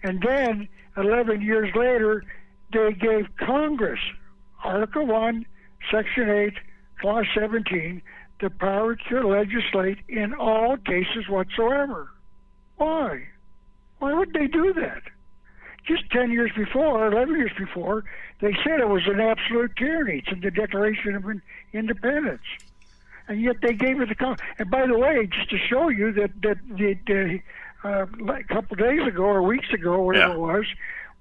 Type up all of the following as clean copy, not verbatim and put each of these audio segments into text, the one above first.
And then 11 years later, they gave Congress, Article 1, Section 8, Clause 17, the power to legislate in all cases whatsoever. Why? Why would they do that? Just 10 years before, 11 years before, they said it was an absolute tyranny. It's in the Declaration of Independence. And yet they gave it the... And by the way, just to show you that a couple of days ago or weeks ago, whatever it was,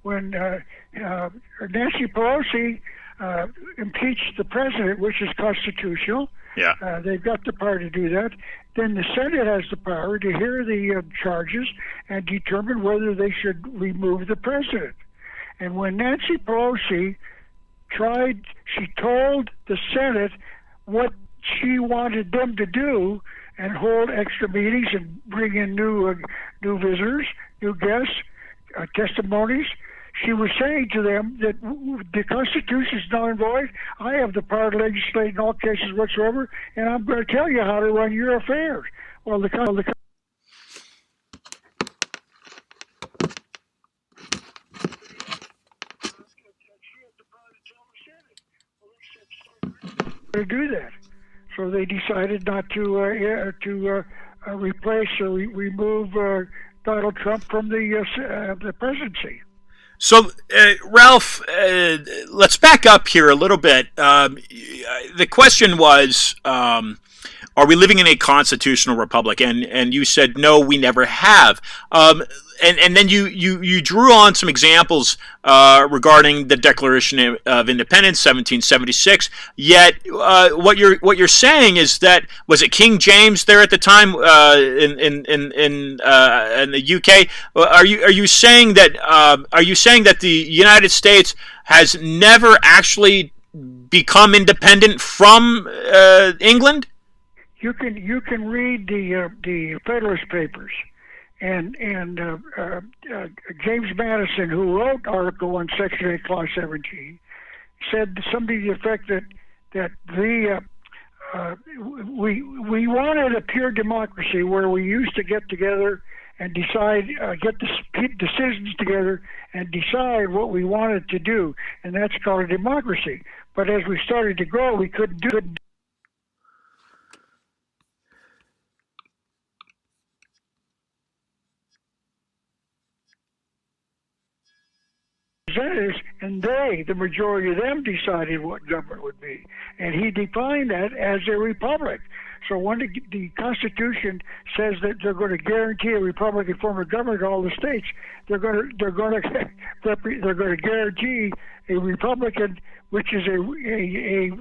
when Nancy Pelosi impeached the president, which is constitutional. They've got the power to do that. Then the Senate has the power to hear the charges and determine whether they should remove the president. And when Nancy Pelosi she told the Senate what she wanted them to do and hold extra meetings and bring in new visitors, new guests, testimonies. She was saying to them that the Constitution is null and void. I have the power to legislate in all cases whatsoever, and I'm going to tell you how to run your affairs. Well, to do that, so they decided not to replace or remove Donald Trump from the presidency. So, Ralph, let's back up here a little bit. The question was, are we living in a constitutional republic? And you said, no, we never have. And then you drew on some examples regarding the Declaration of Independence, 1776. Yet, what you're saying is that, was it King James there at the time in the UK? Are you saying that the United States has never actually become independent from England? You can read the Federalist Papers, and James Madison, who wrote Article 1, Section 8, Clause 17, said something to the effect that we wanted a pure democracy where we used to get together and decide, get the citizens together and decide what we wanted to do, and that's called a democracy. But as we started to grow, we couldn't do it. And the majority of them, decided what government would be. And he defined that as a republic. So when the Constitution says that they're going to guarantee a Republican form of government in all the states, they're going to guarantee a Republican, which is a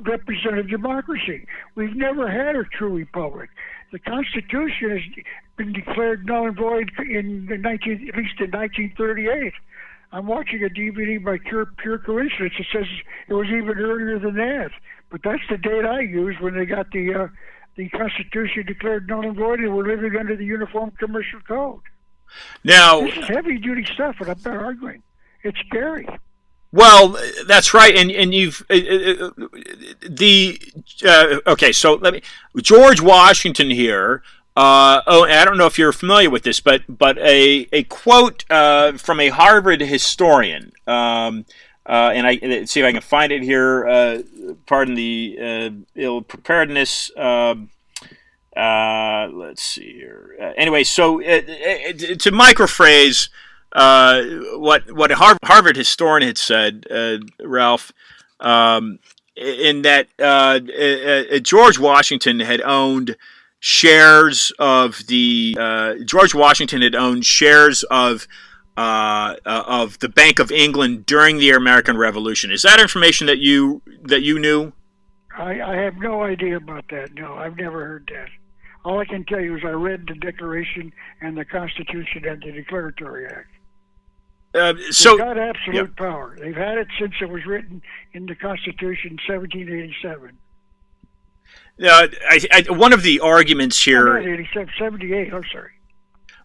representative democracy. We've never had a true republic. The Constitution has been declared null and void at least in 1938. I'm watching a DVD by pure coincidence. It says it was even earlier than that. But that's the date I used when they got the Constitution declared null and void, and we're living under the Uniform Commercial Code. Now, this is heavy-duty stuff, and I'm not arguing. It's scary. Well, that's right, and you've okay. So George Washington here. I don't know if you're familiar with this, but a quote from a Harvard historian, and I see if I can find it here. Pardon the ill preparedness. Let's see here. Anyway, so to microphrase what a Harvard historian had said, Ralph, in that George Washington had owned shares of the Bank of England during the American Revolution. Is that information that you knew? I have no idea about that. No, I've never heard that. All I can tell you is I read the Declaration and the Constitution and the Declaratory Act. They've got absolute power. They've had it since it was written in the Constitution in 1787. One of the arguments here... 78, I'm sorry.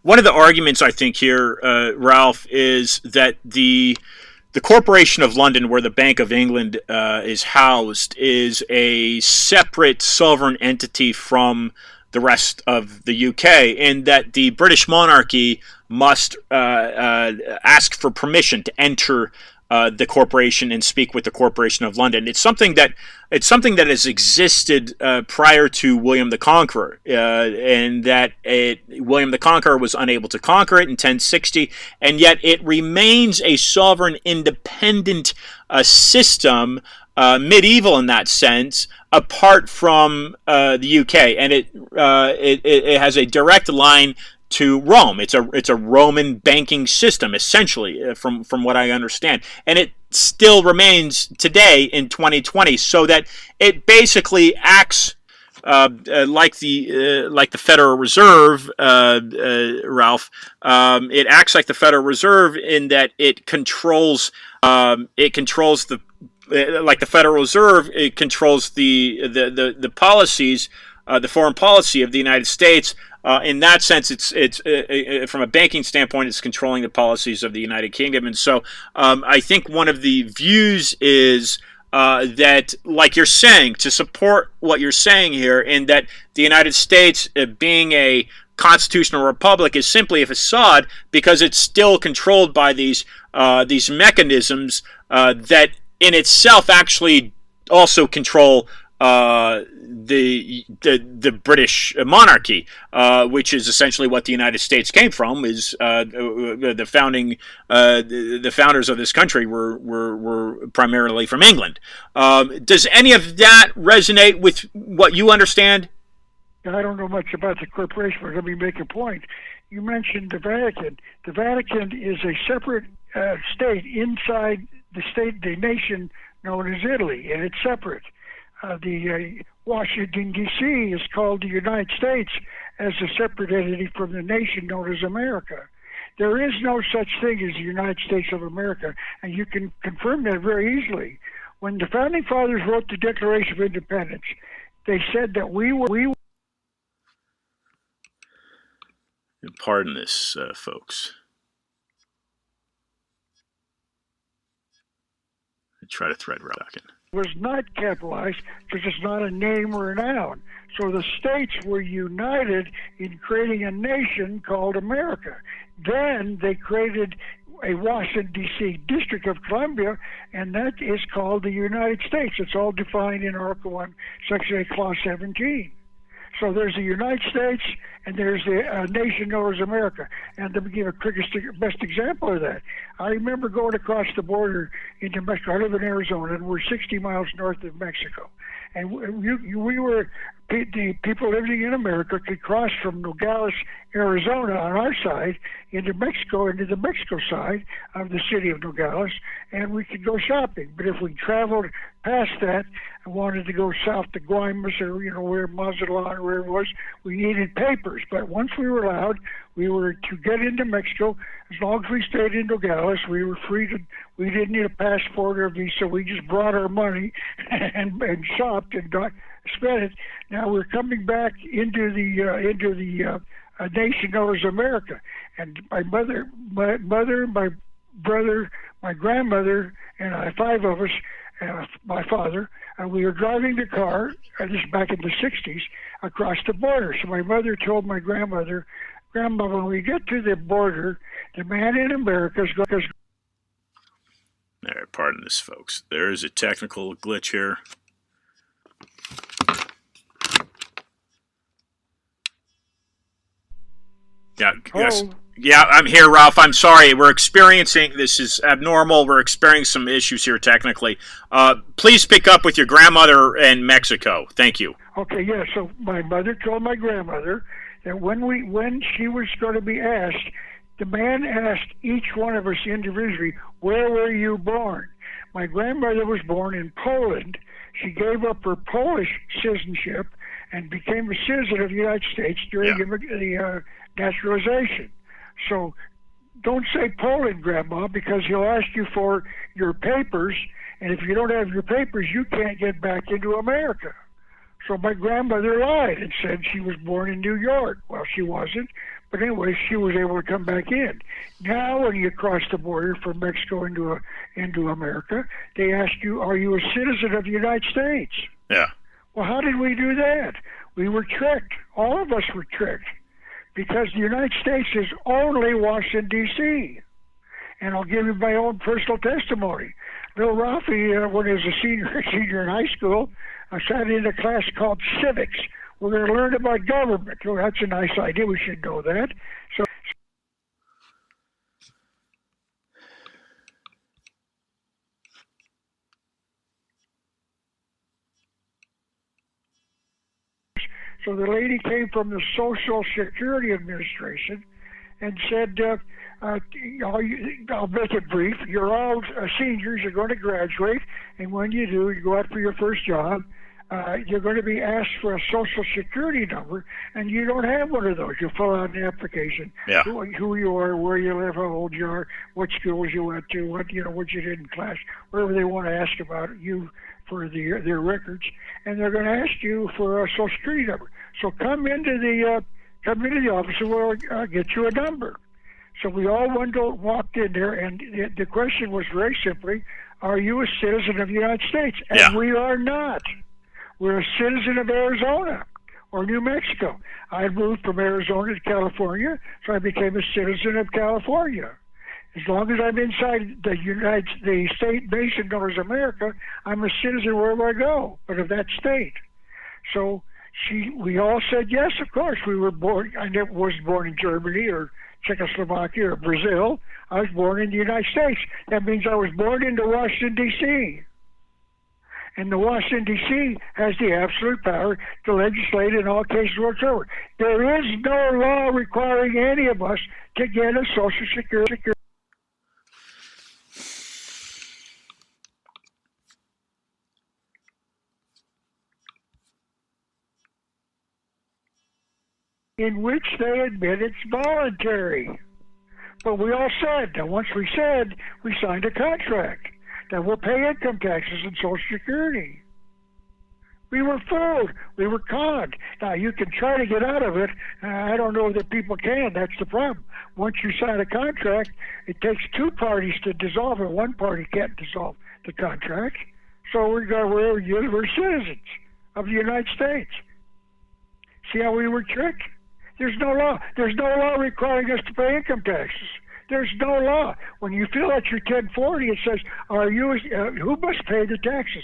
One of the arguments, I think, here, Ralph, is that the Corporation of London, where the Bank of England is housed, is a separate sovereign entity from the rest of the UK, in that the British monarchy must ask for permission to enter the corporation and speak with the Corporation of London. It's something that has existed prior to William the Conqueror, and that William the Conqueror was unable to conquer it in 1060, and yet it remains a sovereign, independent system, medieval in that sense, apart from the UK, and it has a direct line to Rome. It's a Roman banking system, essentially, from what I understand, and it still remains today in 2020. So that it basically acts like the Federal Reserve, Ralph. It acts like the Federal Reserve in that it controls the. Like the Federal Reserve, it controls the policies, the foreign policy of the United States. In that sense, it's from a banking standpoint, it's controlling the policies of the United Kingdom. And so I think one of the views is that, like you're saying, to support what you're saying here, in that the United States, being a constitutional republic, is simply a facade, because it's still controlled by these mechanisms that in itself actually also control the British monarchy, which is essentially what the United States came from. Is the founders of this country were primarily from England. Does any of that resonate with what you understand? I don't know much about the corporation, but let me make a point. You mentioned the Vatican. The Vatican is a separate state inside the nation known as Italy, and it's separate. The Washington, D.C. is called the United States as a separate entity from the nation known as America. There is no such thing as the United States of America, and you can confirm that very easily. When the Founding Fathers wrote the Declaration of Independence, they said that we were... Pardon this, folks. Try to thread back in. Was not capitalized because it's not a name or a noun. So the states were united in creating a nation called America. Then they created a Washington, D.C. District of Columbia, and that is called the United States. It's all defined in Article 1, Section 8, Clause 17. So there's the United States, and there's the nation known as America. And to give a quickest, best example of that, I remember going across the border into Mexico. I live in Arizona, and we're 60 miles north of Mexico. And the people living in America could cross from Nogales, Arizona on our side into Mexico, into the Mexico side of the city of Nogales, and we could go shopping. But if we traveled past that and wanted to go south to Guaymas or, where Mazatlan or where it was, we needed papers. But once we were allowed, we were to get into Mexico. As long as we stayed in Nogales, we were free to. We didn't need a passport or a visa. We just brought our money and shopped and spent it. Now we're coming back into the nation known as America. And my mother, my brother, my grandmother, and I, 5 of us, my father, and we were driving the car, this is back in the 60s, across the border. So my mother told my grandmother, Grandma, when we get to the border, the man in America is going to... All right, pardon this, folks. There is a technical glitch here. Yeah, yes. Yeah, I'm here, Ralph. I'm sorry. This is abnormal. We're experiencing some issues here technically. Please pick up with your grandmother in Mexico. Thank you. Okay, yeah. So my mother told my grandmother that when she was going to be asked, the man asked each one of us individually, where were you born? My grandmother was born in Poland. She gave up her Polish citizenship and became a citizen of the United States during the naturalization. So don't say Poland, Grandma, because he'll ask you for your papers, and if you don't have your papers, you can't get back into America. So my grandmother lied and said she was born in New York. Well, she wasn't, but anyway, she was able to come back in. Now, when you cross the border from Mexico into America, they ask you, are you a citizen of the United States? Yeah. Well, how did we do that? We were tricked. All of us were tricked because the United States is only Washington, D.C. And I'll give you my own personal testimony. Little Ralphie, when he was a senior in high school, I sat in a class called civics. We're going to learn about government. Oh, that's a nice idea. We should know that. So the lady came from the Social Security Administration and said, I'll make it brief. You're all seniors. You're going to graduate. And when you do, you go out for your first job. You're going to be asked for a Social Security number, and you don't have one of those. You fill out an application, who you are, where you live, how old you are, what schools you went to, what you did in class, whatever they want to ask about you for their records, and they're going to ask you for a Social Security number. So come into the office and we'll get you a number. So we all walked in there, and the question was very simply, are you a citizen of the United States? And we are not. We're a citizen of Arizona or New Mexico. I moved from Arizona to California, so I became a citizen of California. As long as I'm inside the state nation known as America, I'm a citizen wherever I go, but of that state. So we all said yes, of course. We were born. I never was born in Germany or Czechoslovakia or Brazil. I was born in the United States. That means I was born into Washington, D.C. And the Washington, D.C. has the absolute power to legislate in all cases whatsoever. There is no law requiring any of us to get a Social Security. In which they admit it's voluntary. But we all said, and once we said, we signed a contract that we'll pay income taxes and Social Security. We were fooled. We were conned. Now, you can try to get out of it. I don't know that people can. That's the problem. Once you sign a contract, it takes two parties to dissolve it. One party can't dissolve the contract. So we're citizens of the United States. See how we were tricked? There's no law. There's no law requiring us to pay income taxes. There's no law. When you fill out your 1040, it says, "Are you who must pay the taxes?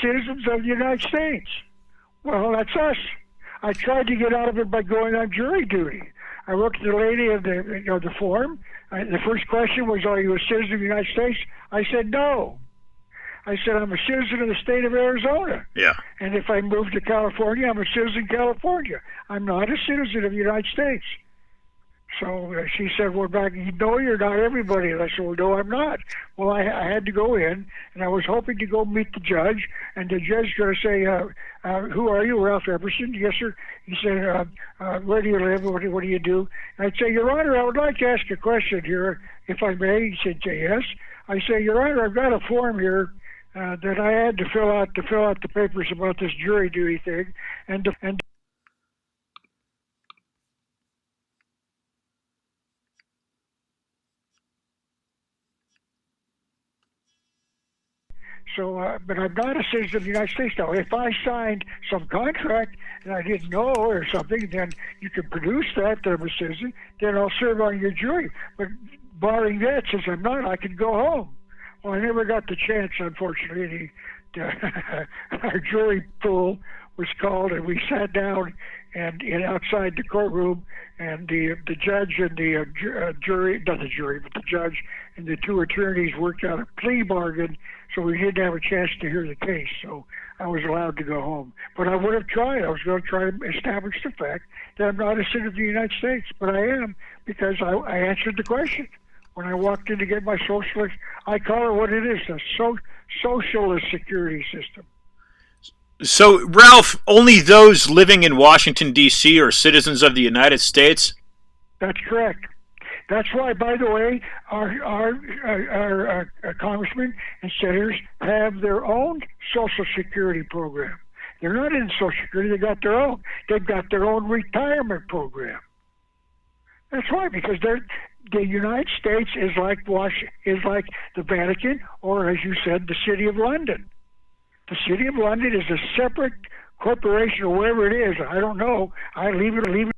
Citizens of the United States." Well, that's us. I tried to get out of it by going on jury duty. I wrote to the lady of the form. The first question was, "Are you a citizen of the United States?" I said, "No." I said, "I'm a citizen of the state of Arizona. Yeah. And if I move to California, I'm a citizen of California. I'm not a citizen of the United States." So she said, "Well, no, you're not everybody." And I said, "Well, no, I'm not." Well, I had to go in, and I was hoping to go meet the judge, and the judge going to say, "Who are you, Ralph Epperson?" "Yes, sir." He said, "Where do you live? What do you do?" And I'd say, "Your Honor, I would like to ask a question here, if I may." He said, "Yes." I say, "Your Honor, I've got a form here that I had to fill out the papers about this jury duty thing, and so, but I'm not a citizen of the United States now. If I signed some contract and I didn't know or something, then you can produce that I'm a citizen. Then I'll serve on your jury. But barring that, since I'm not, I can go home." Well, I never got the chance, unfortunately. Our jury pool was called, and we sat down and outside the courtroom, and the judge and the jury, not the jury, but the judge and the two attorneys worked out a plea bargain, so we didn't have a chance to hear the case. So I was allowed to go home. But I would have tried. I was going to try to establish the fact that I'm not a citizen of the United States, but I am, because I answered the question. When I walked in to get my socialist, I call it what it is, a socialist security system. So, Ralph, only those living in Washington, D.C. are citizens of the United States? That's correct. That's why, by the way, our congressmen and senators have their own Social Security program. They're not in Social Security. They got their own. They've got their own retirement program. That's why, because the United States is like the Vatican, or as you said, the City of London. The City of London is a separate corporation or wherever it is. I don't know. I leave it.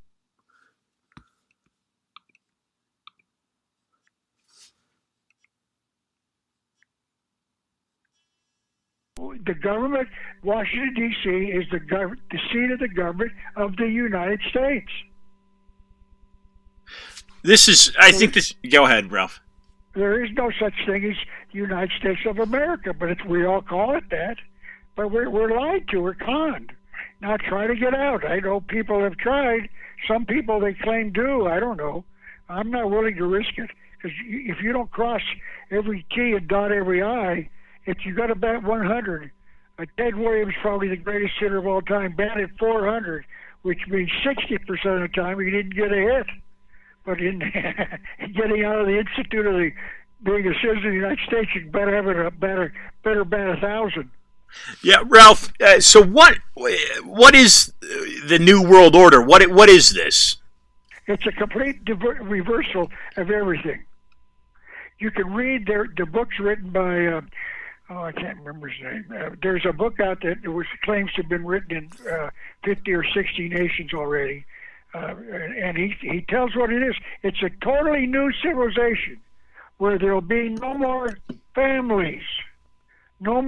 The government, Washington, D.C., is the seat of the government of the United States. Go ahead, Ralph. There is no such thing as the United States of America, but we all call it that. But we're lied to, we're conned. Now try to get out. I know people have tried. Some people they claim do. I don't know. I'm not willing to risk it, because if you don't cross every T and dot every I, if you got to bat 100, Ted Williams, probably the greatest hitter of all time, batted 400, which means 60% of the time he didn't get a hit. But in getting out of the Institute of being a citizen of the United States, you better have a better bat 1,000. Yeah, Ralph. So what is the New World Order? What is this? It's a complete reversal of everything. You can read the books written by. I can't remember his name. There's a book out that claims to have been written in 50 or 60 nations already. And he tells what it is. It's a totally new civilization where there'll be no more families, no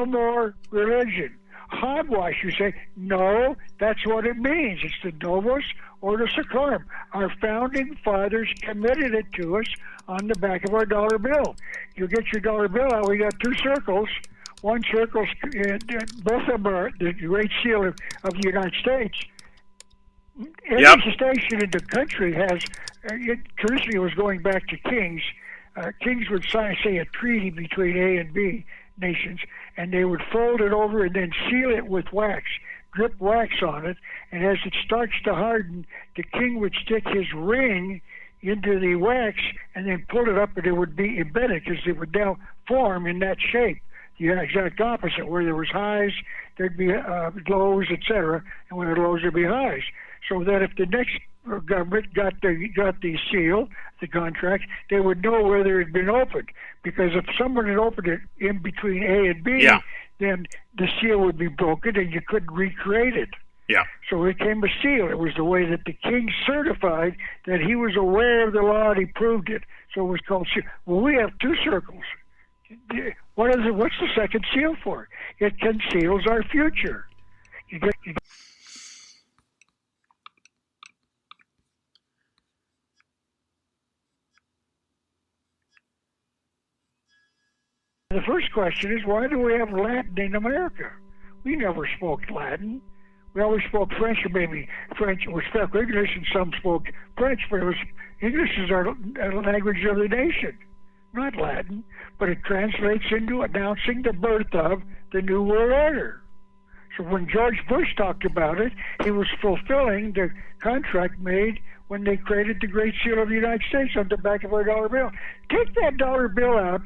more religion. Hogwash, you say? No, that's what it means. It's the Novus Ordo Seclorum. Our founding fathers committed it to us on the back of our dollar bill. You get your dollar bill out, we got two circles. One circle, both of them are the Great Seal of the United States. Every station in the country has, traditionally it was going back to kings. Kings would sign, say, a treaty between A and B nations, and they would fold it over and then seal it with wax, drip wax on it, and as it starts to harden, the king would stick his ring into the wax and then pull it up, and it would be embedded because it would now form in that shape. The exact opposite, where there was highs, there'd be lows, etc., and when there were lows, there'd be highs. So that if the next government got the seal, the contract, they would know whether it had been opened. Because if someone had opened it in between A and B, then the seal would be broken and you couldn't recreate it. Yeah. So it became a seal. It was the way that the king certified that he was aware of the law and he proved it. So it was called seal. Well, we have two circles. What's the second seal for? It conceals our future. The first question is, why do we have Latin in America? We never spoke Latin. We always spoke French, or maybe French was spoke English, and some spoke French, but English is our language of the nation, not Latin. But it translates into announcing the birth of the New World Order. So when George Bush talked about it, he was fulfilling the contract made when they created the Great Seal of the United States on the back of our dollar bill. Take that dollar bill out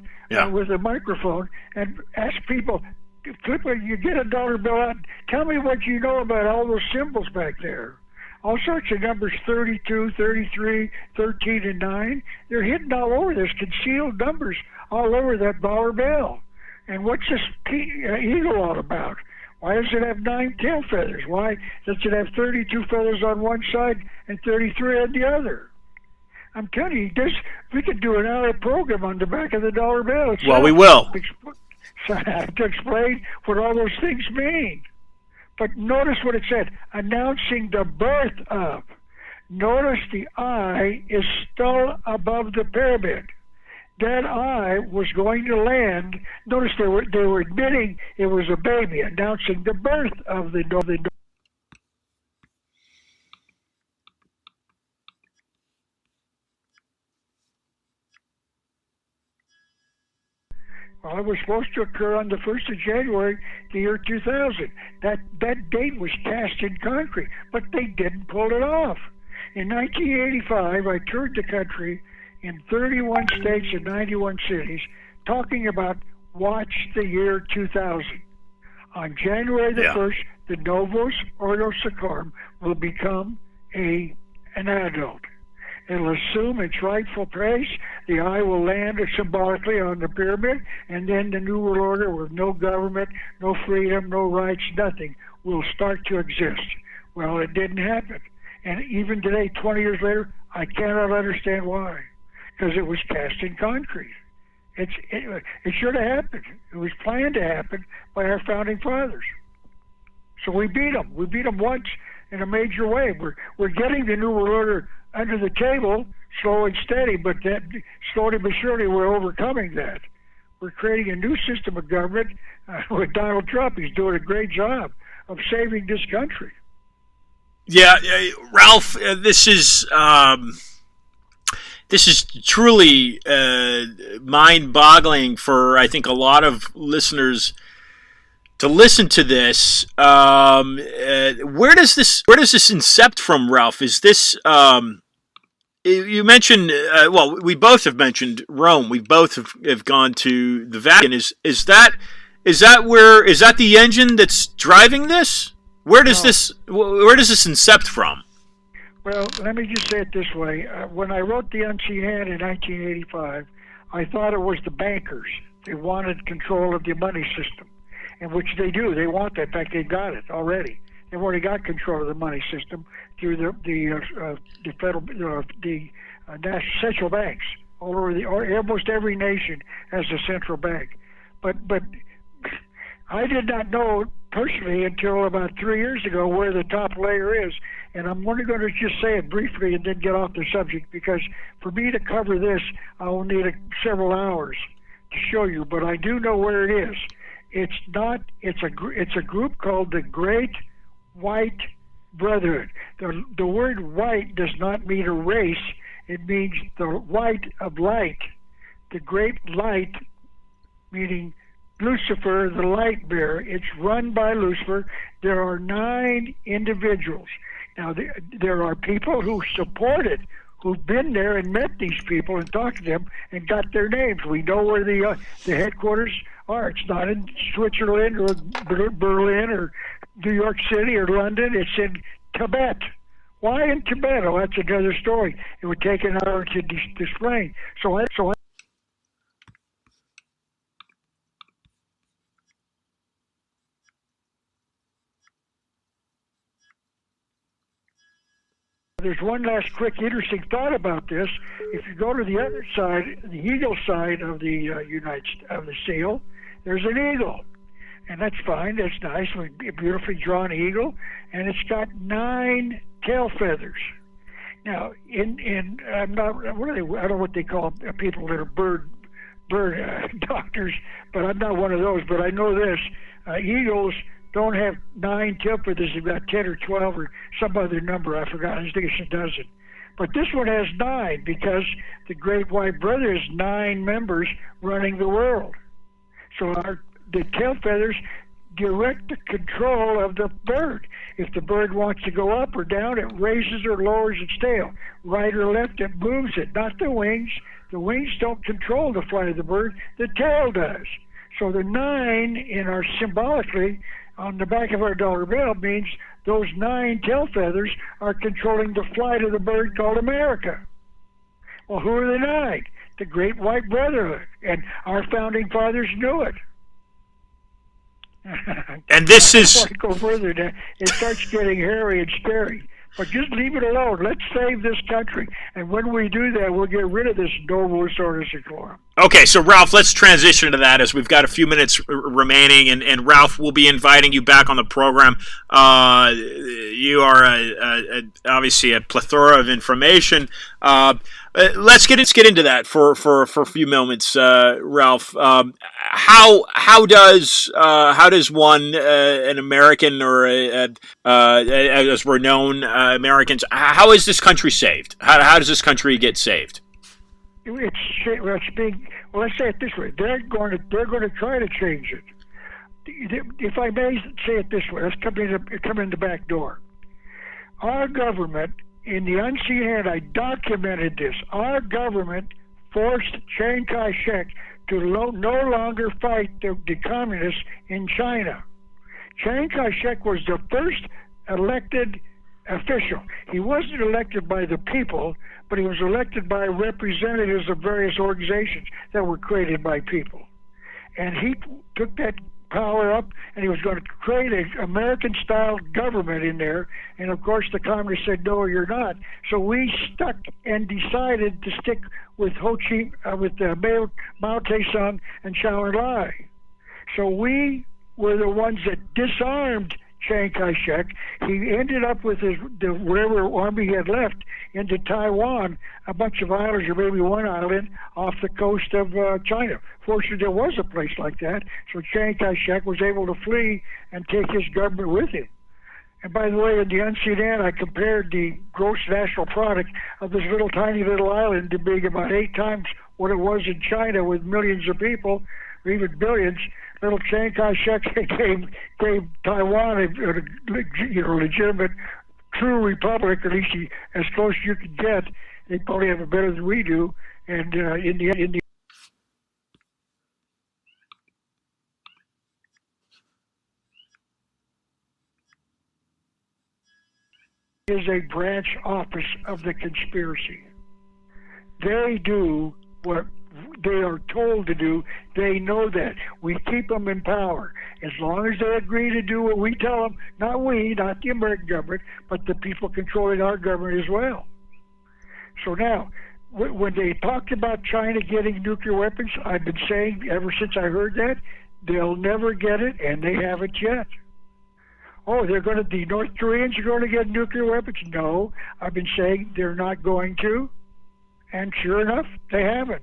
with a microphone and ask people, you get a dollar bill out, tell me what you know about all those symbols back there. All sorts of numbers, 32, 33, 13, and 9. They're hidden all over. There's concealed numbers all over that dollar bill. And what's this eagle all about? Why does it have 9 tail feathers? Why does it have 32 feathers on one side and 33 on the other? I'm telling you, we could do an hour program on the back of the dollar bill itself. Well, we will. To explain what all those things mean. But notice what it said, announcing the birth of. Notice the I is still above the pyramid. That I was going to land. Notice they were admitting it was a baby, announcing the birth of the Well, it was supposed to occur on the 1st of January, the year 2000. That date was cast in concrete, but they didn't pull it off. In 1985, I toured the country in 31 states and 91 cities, talking about watch the year 2000. On January the 1st, the Novus Ordo Seclorum will become an adult. It'll assume its rightful place. The eye will land symbolically on the pyramid, and then the New World Order, with no government, no freedom, no rights, nothing, will start to exist. Well, it didn't happen. And even today, 20 years later, I cannot understand why. Because it was cast in concrete. It should have happened. It was planned to happen by our founding fathers. So we beat them. We beat them once in a major way. We're getting the New World Order under the table, slow and steady, but that slowly but surely we're overcoming that. We're creating a new system of government with Donald Trump. He's doing a great job of saving this country. Yeah, Ralph, this is truly mind-boggling for, I think, a lot of listeners to listen to this. Where does this incept from, Ralph? Is this you mentioned? Well, we both have mentioned Rome. We both have gone to the Vatican. Is that the engine that's driving this? Where does this incept from? Well, let me just say it this way. When I wrote The Unseen Hand in 1985, I thought it was the bankers. They wanted control of the money system, and which they do. They want that. In fact, they've got it already. They've already got control of the money system through the national central banks all over almost every nation has a central bank. But I did not know personally until about 3 years ago where the top layer is. And I'm only going to just say it briefly and then get off the subject, because for me to cover this, I will need several hours to show you. But I do know where it is. It's a group called the Great White Brotherhood. The word white does not mean a race. It means the white of light. The great light, meaning Lucifer, the light bearer. It's run by Lucifer. There are 9 individuals. Now, there are people who support it, who've been there and met these people and talked to them and got their names. We know where the headquarters are. It's not in Switzerland or Berlin or New York City or London. It's in Tibet. Why in Tibet? Oh, that's another story. It would take an hour to explain. There's one last quick interesting thought about this. If you go to the other side, the eagle side of the of the seal, there's an eagle, and that's fine. That's nice, a beautifully drawn eagle, and it's got 9 tail feathers. Now, I'm not. I don't know what they call people that are bird doctors, but I'm not one of those. But I know this: eagles don't have 9 tail feathers. They've got 10 or 12 or some other number. I forgot. I think it's a dozen. But this one has 9 because the Great White Brother has 9 members running the world. So the tail feathers direct the control of the bird. If the bird wants to go up or down, it raises or lowers its tail. Right or left, it moves it, not the wings. The wings don't control the flight of the bird. The tail does. So the 9 in our symbolically on the back of our dollar bill means those 9 tail feathers are controlling the flight of the bird called America. Well, who are the 9? The Great White Brotherhood. And our founding fathers knew it. And this is... I go further now. It starts getting hairy and scary. But just leave it alone. Let's save this country. And when we do that, we'll get rid of this novus ordo seclorum. Okay, so Ralph, let's transition to that as we've got a few minutes remaining, and Ralph, will be inviting you back on the program. You are obviously a plethora of information. Let's get into that for a few moments, Ralph. How does one an American or as we're known Americans? How is this country saved? How does this country get saved? It's being, well, let's say it this way. They're going to try to change it. If I may say it this way, let's come in the back door. Our government, in the Unseen Hand, I documented this. Our government forced Chiang Kai-shek to no longer fight the communists in China. Chiang Kai-shek was the first elected official. He wasn't elected by the people, but he was elected by representatives of various organizations that were created by people. And he took that power up, and he was going to create an American-style government in there. And of course, the communists said, "No, you're not." So we stuck and decided to stick with Mao Tse-tung and Zhou Enlai. So we were the ones that disarmed Chiang Kai-shek. He ended up with whatever army he had left into Taiwan, a bunch of islands, or maybe one island off the coast of China. Fortunately, there was a place like that, so Chiang Kai-shek was able to flee and take his government with him. And by the way, in the UNCTAD, I compared the gross national product of this tiny little island to being about 8 times what it was in China with millions of people, or even billions. Little Chiang Kai-shek gave Taiwan a legitimate, true republic, at least as close as you could get. They probably have it better than we do. And in the is a branch office of the conspiracy. They do what they are told to do. They know that. We keep them in power. As long as they agree to do what we tell them, not the American government, but the people controlling our government as well. So now, when they talked about China getting nuclear weapons, I've been saying ever since I heard that, they'll never get it, and they haven't yet. Oh, the North Koreans are going to get nuclear weapons? No, I've been saying they're not going to, and sure enough, they haven't.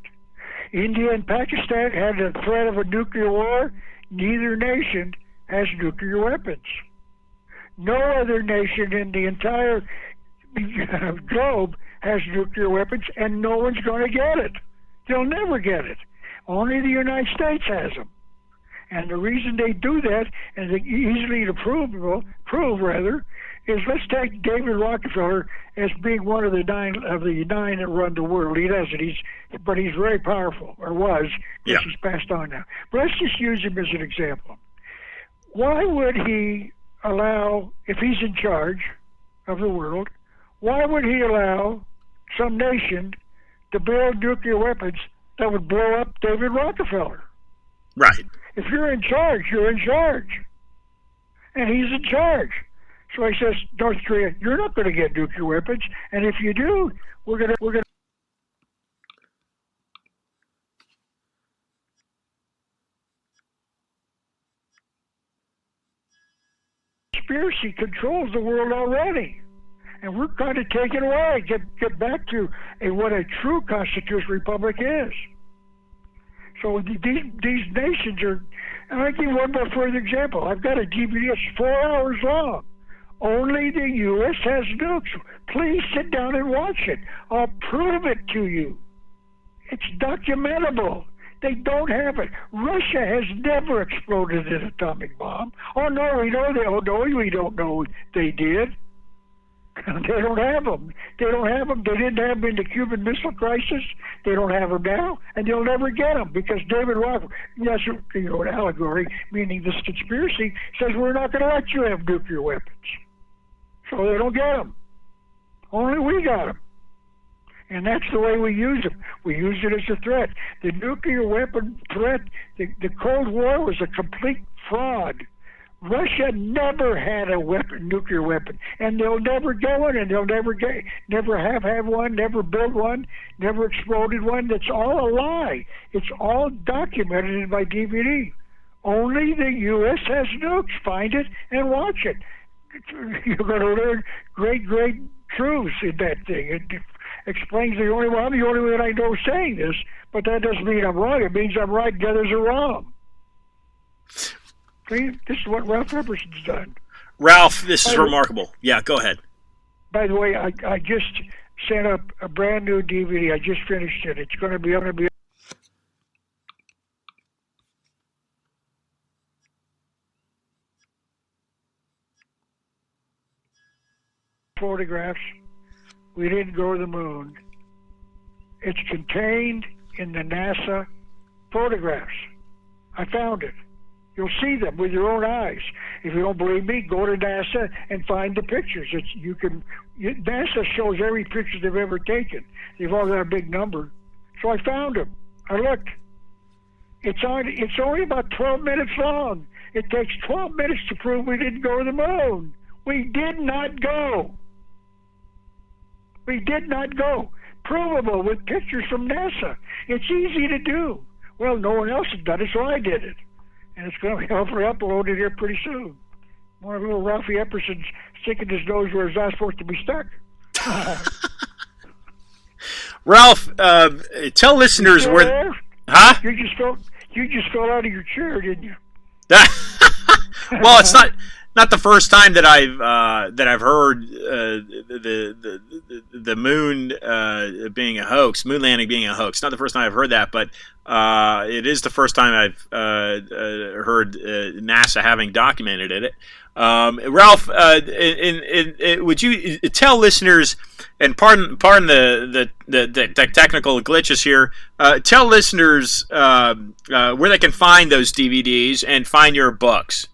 India and Pakistan had a threat of a nuclear war. Neither nation has nuclear weapons. No other nation in the entire globe has nuclear weapons, and no one's going to get it. They'll never get it. Only the United States has them. And the reason they do that, and they easily to prove, is let's take David Rockefeller as being one of the nine that run the world. He doesn't. But he's very powerful, or was, because he's passed on now. But let's just use him as an example. Why would he allow, if he's in charge of the world, why would he allow some nation to build nuclear weapons that would blow up David Rockefeller? Right. If you're in charge, you're in charge. And he's in charge. So he says, North Korea, you're not going to get nuclear weapons, and if you do, we're going to conspiracy controls the world already. And we're going to take it away, get back to what a true constitutional republic is. So these nations are, and I'll give you one more further example. I've got a DVD that's 4 hours long. Only the U.S. has nukes. Please sit down and watch it. I'll prove it to you. It's documentable. They don't have it. Russia has never exploded an atomic bomb. Oh, no, we know they. Oh, no, we don't know they did. They don't have them. They don't have them. They didn't have them in the Cuban Missile Crisis. They don't have them now, and they'll never get them because David Rockefeller, yes, an allegory, meaning this conspiracy, says we're not going to let you have nuclear weapons. So they don't get them. Only we got them. And that's the way we use them. We use it as a threat. The nuclear weapon threat, the Cold War was a complete fraud. Russia never had a nuclear weapon, and they'll never get one, and they'll never have had one, never built one, never exploded one. That's all a lie. It's all documented by DVD. Only the U.S. has nukes. Find it and watch it. You're going to learn great truths in that thing. It explains I'm the only one that I know saying this, but that doesn't mean I'm wrong. It means I'm right, the others are wrong. See, this is what Ralph Epperson's done. Ralph, this is remarkable. Yeah, go ahead. By the way, I just sent up a brand new DVD. I just finished it. It's going to be photographs. We didn't go to the moon. It's contained in the NASA photographs. I found it. You'll see them with your own eyes. If you don't believe me, go to NASA and find the pictures. NASA shows every picture they've ever taken. They've all got a big number. So I found them. I looked. It's only about 12 minutes long. It takes 12 minutes to prove we didn't go to the moon. We did not go. We did not go. Provable with pictures from NASA. It's easy to do. Well, no one else has done it, so I did it. And it's going to be uploaded here pretty soon. One of little Ralphie Epperson's sticking his nose where it's not supposed to be stuck. Ralph, tell listeners where... There? Huh? You just fell out of your chair, didn't you? Well, it's not the first time that I've heard the moon being a hoax, moon landing being a hoax. Not the first time I've heard that, but it is the first time I've heard NASA having documented it. Ralph, would you tell listeners, and pardon the technical glitches here, tell listeners where they can find those DVDs and find your books?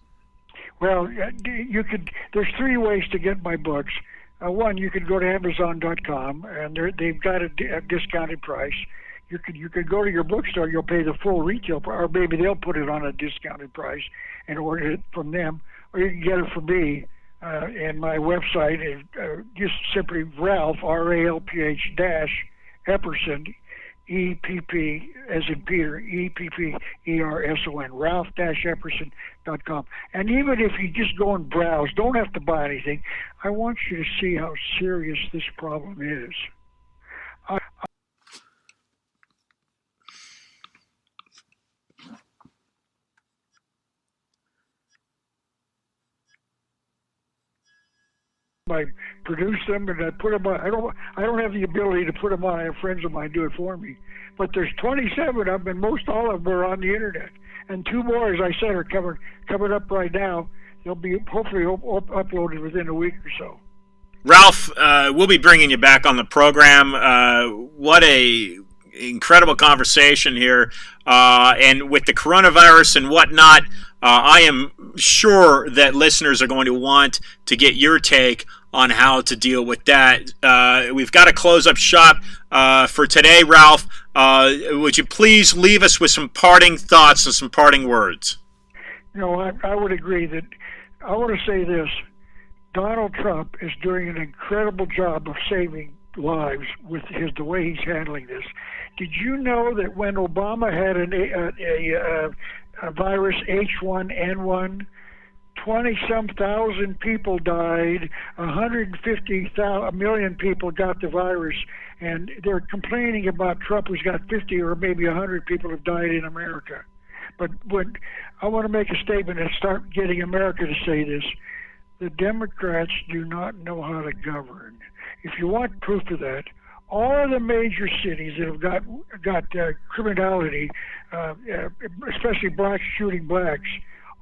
Well, there's 3 ways to get my books. One, you can go to Amazon.com, and they've got a discounted price. You could go to your bookstore, you'll pay the full retail price, or maybe they'll put it on a discounted price and order it from them. Or you can get it from me, and my website is just simply Ralph, R-A-L-P-H Epperson, E-P-P, as in Peter, E-P-P-E-R-S-O-N, Ralph-Epperson.com. And even if you just go and browse, don't have to buy anything, I want you to see how serious this problem is. I produce them and I put them on. I don't have the ability to put them on. I have friends of mine do it for me. But there's 27 of them, and most all of them are on the internet. And 2 more, as I said, are coming up right now. They'll be hopefully uploaded within a week or so. Ralph, we'll be bringing you back on the program. What a incredible conversation here. And with the coronavirus and whatnot, I am sure that listeners are going to want to get your take on how to deal with that. We've got to close up shop for today, Ralph. Would you please leave us with some parting thoughts and some parting words? I would agree that I want to say this. Donald Trump is doing an incredible job of saving lives with the way he's handling this. Did you know that when Obama had a virus H1N1, 20-some thousand people died, 150 million people got the virus, and they're complaining about Trump who's got 50 or maybe 100 people have died in America. But when I want to make a statement and start getting America to say this, the Democrats do not know how to govern. If you want proof of that, all of the major cities that have got criminality, especially blacks shooting blacks,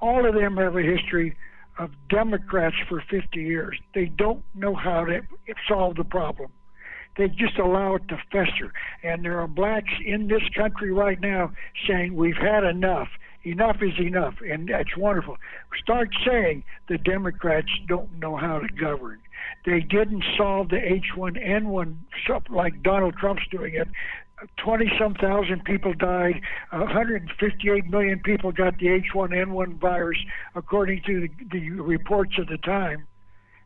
all of them have a history of Democrats for 50 years. They don't know how to solve the problem. They just allow it to fester. And there are blacks in this country right now saying we've had enough. Enough is enough, and that's wonderful. Start saying the Democrats don't know how to govern. They didn't solve the H1N1 like Donald Trump's doing it. 20-some thousand people died. 158 million people got the H1N1 virus, according to the reports at the time.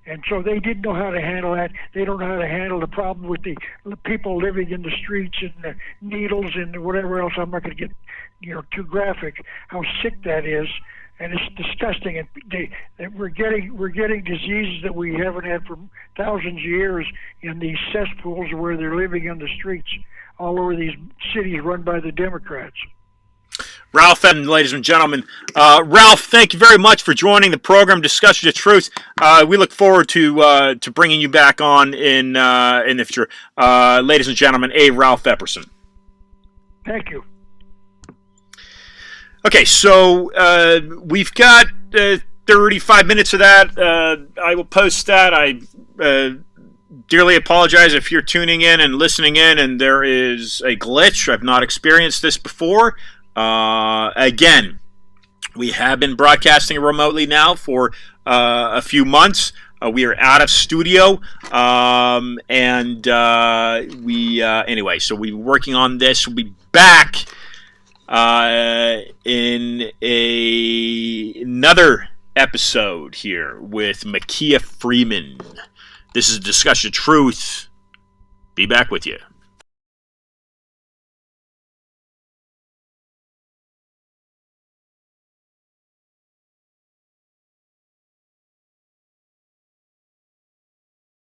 And so they didn't know how to handle that. They don't know how to handle the problem with the people living in the streets and the needles and whatever else. I'm not going to get too graphic. How sick that is, and it's disgusting. And we're getting diseases that we haven't had for thousands of years in these cesspools where they're living in the streets all over these cities run by the Democrats. Ralph, and ladies and gentlemen, Ralph, thank you very much for joining the program, Discussion of Truth. We look forward to bringing you back on in the future. Ladies and gentlemen, Ralph Epperson. Thank you. Okay, so we've got 35 minutes of that. I will post that. I dearly apologize if you're tuning in and listening in and there is a glitch. I've not experienced this before. Again, We have been broadcasting remotely now for a few months. We are out of studio, anyway. So we're working on this. We'll be back in another episode here with Makia Freeman. This is Discussion Truth. Be back with you.